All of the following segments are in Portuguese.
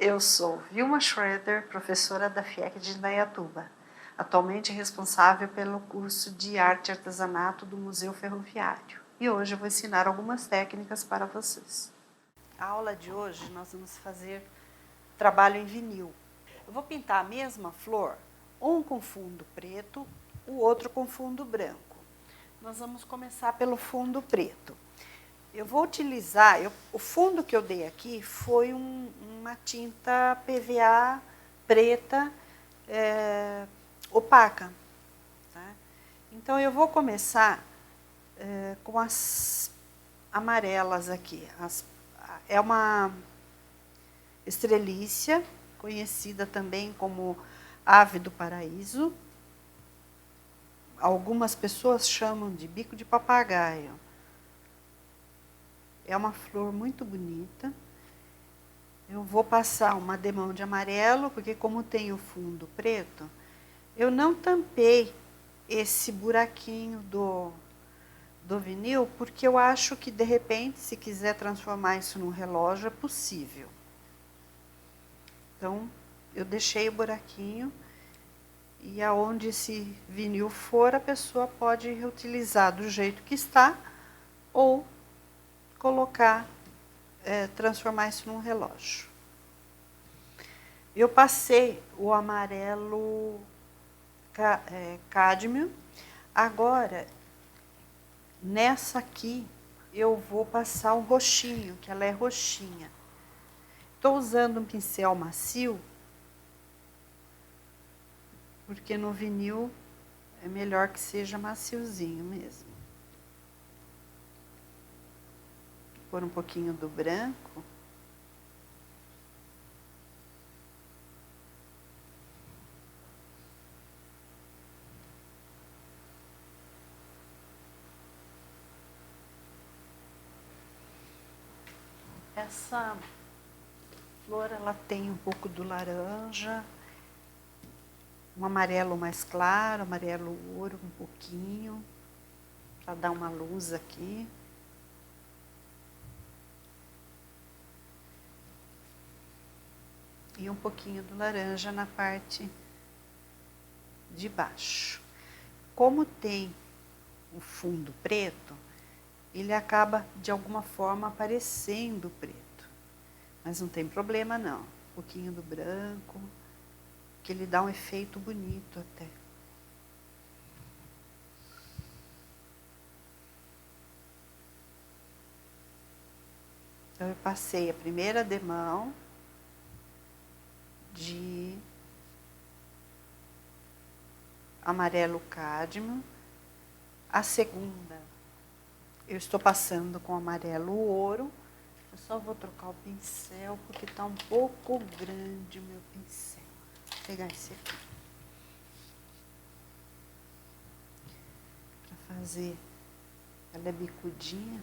Eu sou Vilma Schroeder, professora da FIEC de Indaiatuba, atualmente responsável pelo curso de Arte e Artesanato do Museu Ferroviário. E hoje eu vou ensinar algumas técnicas para vocês. A aula de hoje nós vamos fazer trabalho em vinil. Eu vou pintar a mesma flor, um com fundo preto, o outro com fundo branco. Nós vamos começar pelo fundo preto. Eu vou utilizar, o fundo que eu dei aqui foi uma tinta PVA preta opaca. Tá? Então, eu vou começar com as amarelas aqui. É uma estrelícia, conhecida também como ave do paraíso. Algumas pessoas chamam de bico de papagaio. É uma flor muito bonita. Eu vou passar uma demão de amarelo, porque como tem o fundo preto, eu não tampei esse buraquinho do vinil, porque eu acho que, de repente, se quiser transformar isso num relógio, é possível. Então, eu deixei o buraquinho, e aonde esse vinil for, a pessoa pode reutilizar do jeito que está, ou colocar, transformar isso num relógio. Eu passei o amarelo cádmio. Agora, nessa aqui, eu vou passar o roxinho, que ela é roxinha. Estou usando um pincel macio, porque no vinil é melhor que seja maciozinho mesmo. Vou pôr um pouquinho do branco. Essa flor, ela tem um pouco do laranja, um amarelo mais claro, amarelo ouro um pouquinho, para dar uma luz aqui. E um pouquinho do laranja na parte de baixo. Como tem o fundo preto, ele acaba de alguma forma aparecendo preto. Mas não tem problema não. Um pouquinho do branco, que ele dá um efeito bonito até. Então eu passei a primeira demão de amarelo cádmio. A segunda eu estou passando com amarelo ouro. Eu só vou trocar o pincel porque está um pouco grande o meu pincel. Vou pegar esse aqui. Para fazer, ela é bicudinha.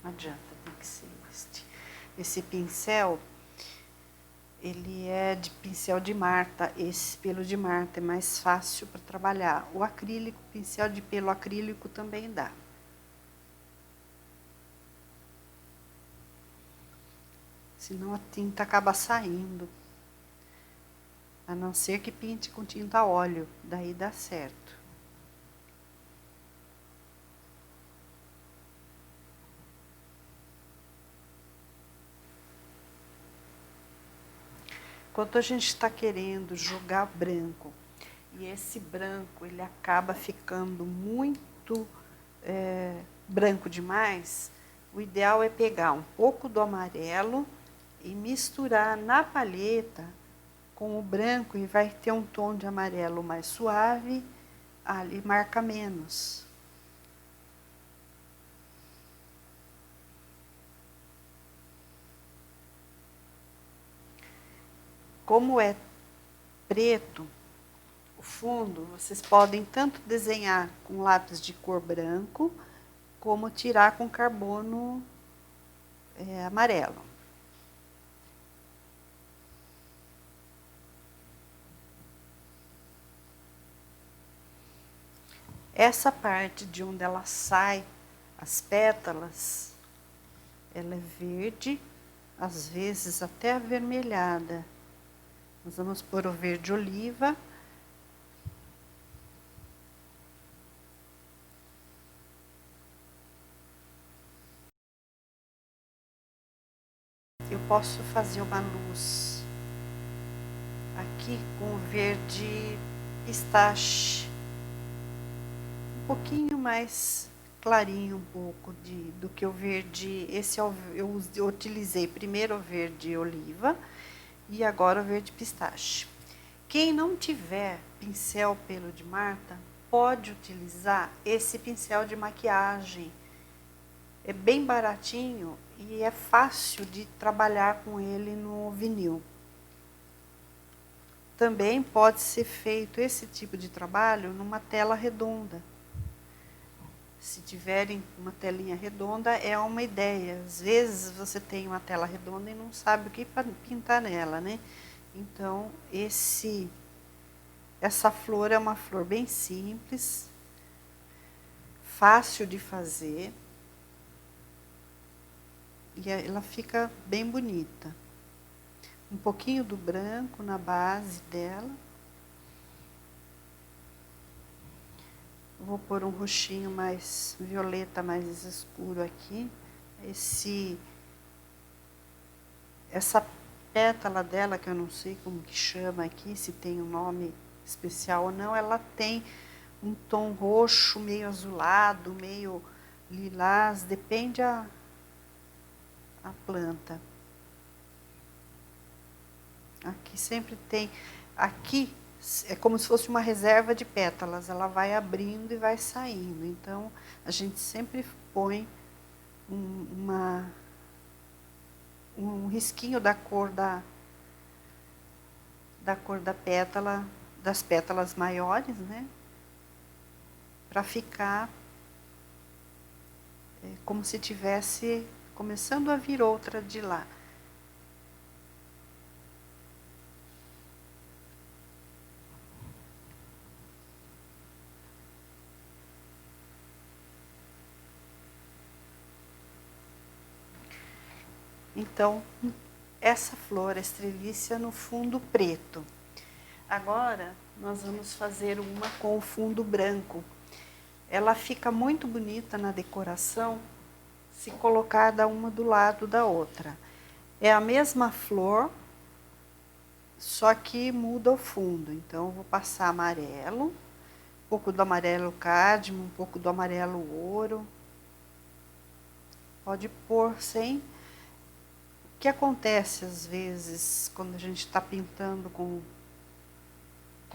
Não adianta, tem que ser este. Esse pincel, ele é de pincel de Marta. Esse pelo de Marta é mais fácil para trabalhar. O acrílico, pincel de pelo acrílico também dá. Senão a tinta acaba saindo. A não ser que pinte com tinta óleo, daí dá certo. Quando a gente está querendo jogar branco, e esse branco ele acaba ficando muito branco demais, o ideal é pegar um pouco do amarelo e misturar na palheta com o branco, e vai ter um tom de amarelo mais suave, ali marca menos. Como é preto o fundo, vocês podem tanto desenhar com lápis de cor branco, como tirar com carbono amarelo. Essa parte de onde ela sai, as pétalas, ela é verde, às vezes até avermelhada. Nós vamos pôr o verde oliva. Eu posso fazer uma luz aqui com o verde pistache, um pouquinho mais clarinho do que o verde. Esse eu utilizei primeiro o verde oliva e agora o verde pistache. Quem não tiver pincel pelo de Marta, pode utilizar esse pincel de maquiagem. É bem baratinho e é fácil de trabalhar com ele no vinil. Também pode ser feito esse tipo de trabalho numa tela redonda. Se tiverem uma telinha redonda, é uma ideia. Às vezes você tem uma tela redonda e não sabe o que pintar nela, né? Então, essa flor é uma flor bem simples, fácil de fazer. E ela fica bem bonita. Um pouquinho do branco na base dela. Vou pôr um roxinho mais violeta, mais escuro aqui. Essa pétala dela, que eu não sei como que chama aqui, se tem um nome especial ou não, ela tem um tom roxo, meio azulado, meio lilás, depende a planta. Aqui sempre tem, aqui é como se fosse uma reserva de pétalas, ela vai abrindo e vai saindo. Então, a gente sempre põe um risquinho da cor da pétala, das pétalas maiores, né? Para ficar como se tivesse começando a vir outra de lá. Então, essa flor, a estrelícia, no fundo preto. Agora, nós vamos fazer uma com o fundo branco. Ela fica muito bonita na decoração, se colocada uma do lado da outra. É a mesma flor, só que muda o fundo. Então, eu vou passar amarelo, um pouco do amarelo cádmio, um pouco do amarelo ouro. Pode pôr sem... O que acontece às vezes quando a gente está pintando com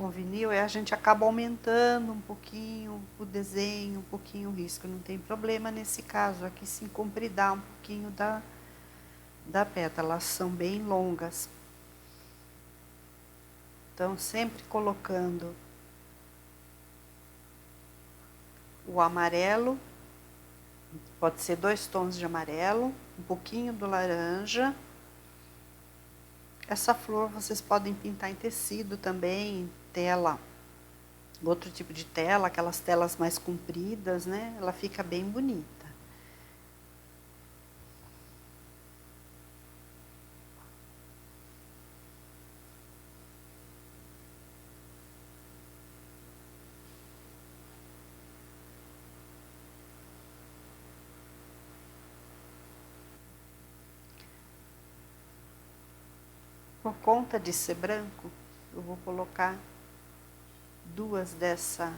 vinil é a gente acaba aumentando um pouquinho o desenho, um pouquinho o risco. Não tem problema nesse caso, aqui sim compridar um pouquinho da pétala, elas são bem longas. Então sempre colocando o amarelo, pode ser 2 tons de amarelo, um pouquinho do laranja. Essa flor vocês podem pintar em tecido também, em tela, outro tipo de tela, aquelas telas mais compridas, né? Ela fica bem bonita. Por conta de ser branco, eu vou colocar 2 dessa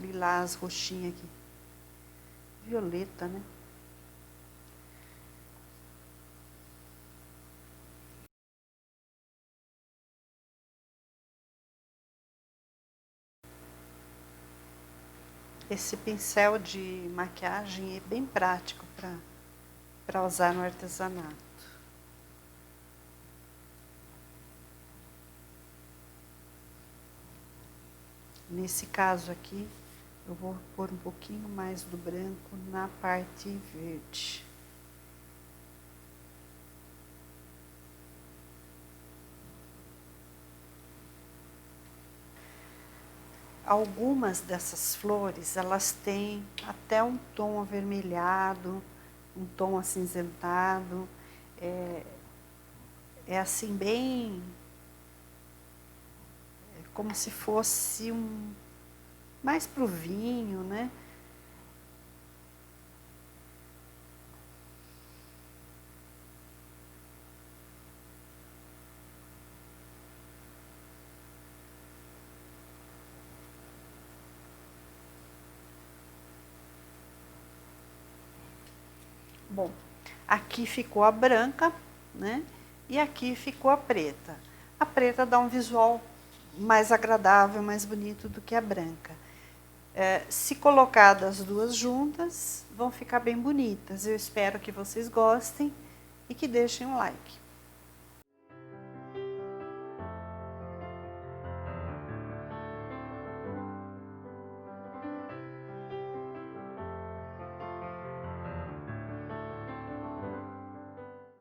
lilás roxinha aqui. Violeta, né? Esse pincel de maquiagem é bem prático para usar no artesanato. Nesse caso aqui, eu vou pôr um pouquinho mais do branco na parte verde. Algumas dessas flores, elas têm até um tom avermelhado, um tom acinzentado, é assim bem, como se fosse mais pro vinho, né? Bom, aqui ficou a branca, né? E aqui ficou a preta. A preta dá um visual mais agradável, mais bonito do que a branca. Se colocadas as duas juntas, vão ficar bem bonitas. Eu espero que vocês gostem e que deixem um like.